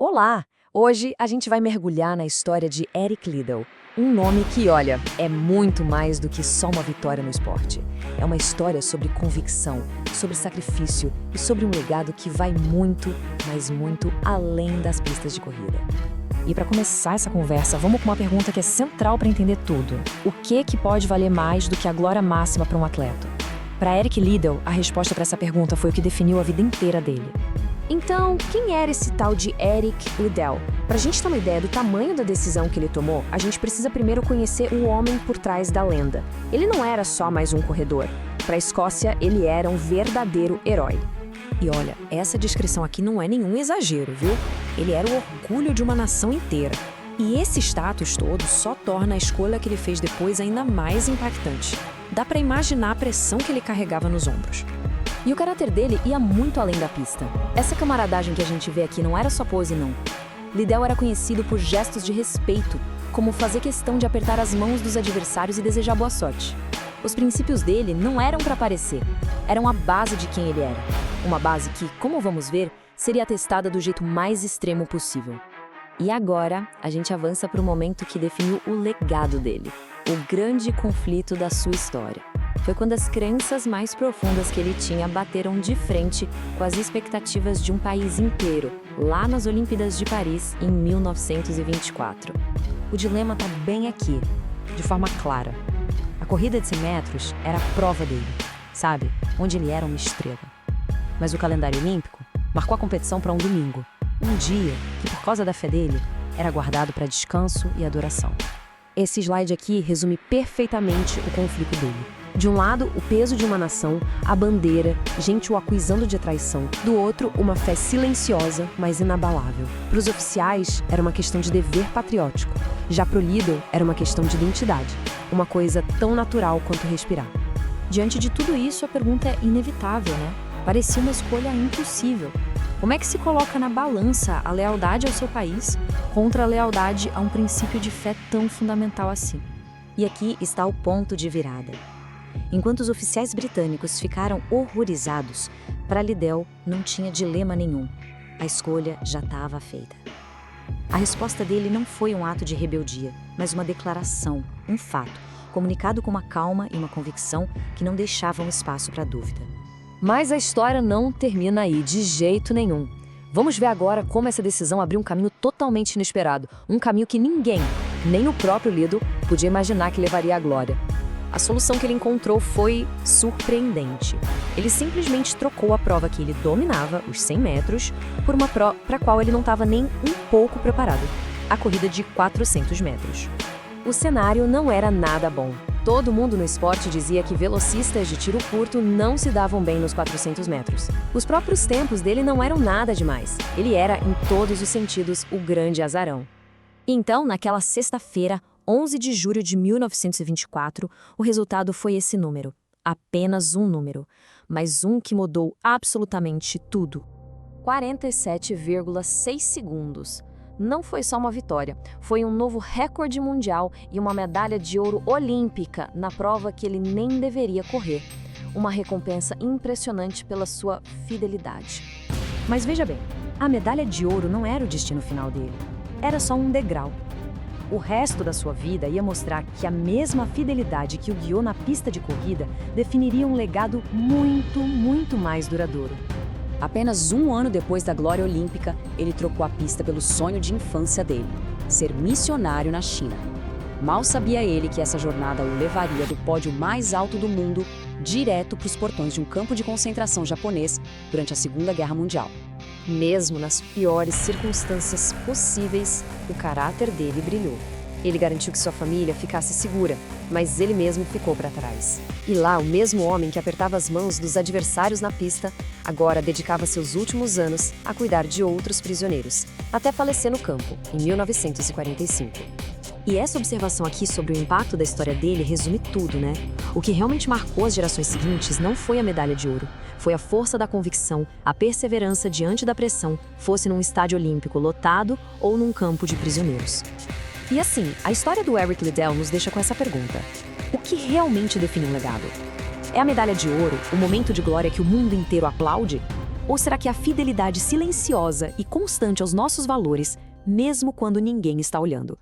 Olá! Hoje a gente vai mergulhar na história de Eric Liddell, um nome que, olha, é muito mais do que só uma vitória no esporte. É uma história sobre convicção, sobre sacrifício e sobre um legado que vai muito, mas muito além das pistas de corrida. E para começar essa conversa, vamos com uma pergunta que é central para entender tudo. O que pode valer mais do que a glória máxima para um atleta? Para Eric Liddell, a resposta para essa pergunta foi o que definiu a vida inteira dele. Então, quem era esse tal de Eric Liddell? Para a gente ter uma ideia do tamanho da decisão que ele tomou, a gente precisa primeiro conhecer o homem por trás da lenda. Ele não era só mais um corredor. Para a Escócia, ele era um verdadeiro herói. E olha, essa descrição aqui não é nenhum exagero, viu? Ele era o orgulho de uma nação inteira. E esse status todo só torna a escolha que ele fez depois ainda mais impactante. Dá para imaginar a pressão que ele carregava nos ombros. E o caráter dele ia muito além da pista. Essa camaradagem que a gente vê aqui não era só pose, não. Liddell era conhecido por gestos de respeito, como fazer questão de apertar as mãos dos adversários e desejar boa sorte. Os princípios dele não eram para aparecer, eram a base de quem ele era. Uma base que, como vamos ver, seria atestada do jeito mais extremo possível. E agora, a gente avança para o momento que definiu o legado dele, o grande conflito da sua história. Foi quando as crenças mais profundas que ele tinha bateram de frente com as expectativas de um país inteiro, lá nas Olimpíadas de Paris, em 1924. O dilema está bem aqui, de forma clara. A corrida de 100 metros era a prova dele, sabe? Onde ele era uma estrela. Mas o calendário olímpico marcou a competição para um domingo, um dia que, por causa da fé dele, era guardado para descanso e adoração. Esse slide aqui resume perfeitamente o conflito dele. De um lado, o peso de uma nação, a bandeira, gente o acusando de traição. Do outro, uma fé silenciosa, mas inabalável. Para os oficiais, era uma questão de dever patriótico. Já para o Liddell, era uma questão de identidade. Uma coisa tão natural quanto respirar. Diante de tudo isso, a pergunta é inevitável, né? Parecia uma escolha impossível. Como é que se coloca na balança a lealdade ao seu país contra a lealdade a um princípio de fé tão fundamental assim? E aqui está o ponto de virada. Enquanto os oficiais britânicos ficaram horrorizados, para Liddell não tinha dilema nenhum. A escolha já estava feita. A resposta dele não foi um ato de rebeldia, mas uma declaração, um fato, comunicado com uma calma e uma convicção que não deixavam espaço para dúvida. Mas a história não termina aí, de jeito nenhum. Vamos ver agora como essa decisão abriu um caminho totalmente inesperado, um caminho que ninguém, nem o próprio Liddell, podia imaginar que levaria à glória. A solução que ele encontrou foi surpreendente. Ele simplesmente trocou a prova que ele dominava, os 100 metros, por uma prova para a qual ele não estava nem um pouco preparado, a corrida de 400 metros. O cenário não era nada bom. Todo mundo no esporte dizia que velocistas de tiro curto não se davam bem nos 400 metros. Os próprios tempos dele não eram nada demais. Ele era, em todos os sentidos, o grande azarão. Então, naquela sexta-feira, 11 de julho de 1924, o resultado foi esse número. Apenas um número, mas um que mudou absolutamente tudo. 47,6 segundos. Não foi só uma vitória, foi um novo recorde mundial e uma medalha de ouro olímpica na prova que ele nem deveria correr. Uma recompensa impressionante pela sua fidelidade. Mas veja bem, a medalha de ouro não era o destino final dele. Era só um degrau. O resto da sua vida ia mostrar que a mesma fidelidade que o guiou na pista de corrida definiria um legado muito, muito mais duradouro. Apenas um ano depois da glória olímpica, ele trocou a pista pelo sonho de infância dele, ser missionário na China. Mal sabia ele que essa jornada o levaria do pódio mais alto do mundo direto para os portões de um campo de concentração japonês durante a Segunda Guerra Mundial. Mesmo nas piores circunstâncias possíveis, o caráter dele brilhou. Ele garantiu que sua família ficasse segura, mas ele mesmo ficou para trás. E lá, o mesmo homem que apertava as mãos dos adversários na pista, agora dedicava seus últimos anos a cuidar de outros prisioneiros, até falecer no campo, em 1945. E essa observação aqui sobre o impacto da história dele resume tudo, né? O que realmente marcou as gerações seguintes não foi a medalha de ouro, foi a força da convicção, a perseverança diante da pressão, fosse num estádio olímpico lotado ou num campo de prisioneiros. E assim, a história do Eric Liddell nos deixa com essa pergunta: o que realmente define um legado? É a medalha de ouro, o momento de glória que o mundo inteiro aplaude? Ou será que a fidelidade silenciosa e constante aos nossos valores, mesmo quando ninguém está olhando?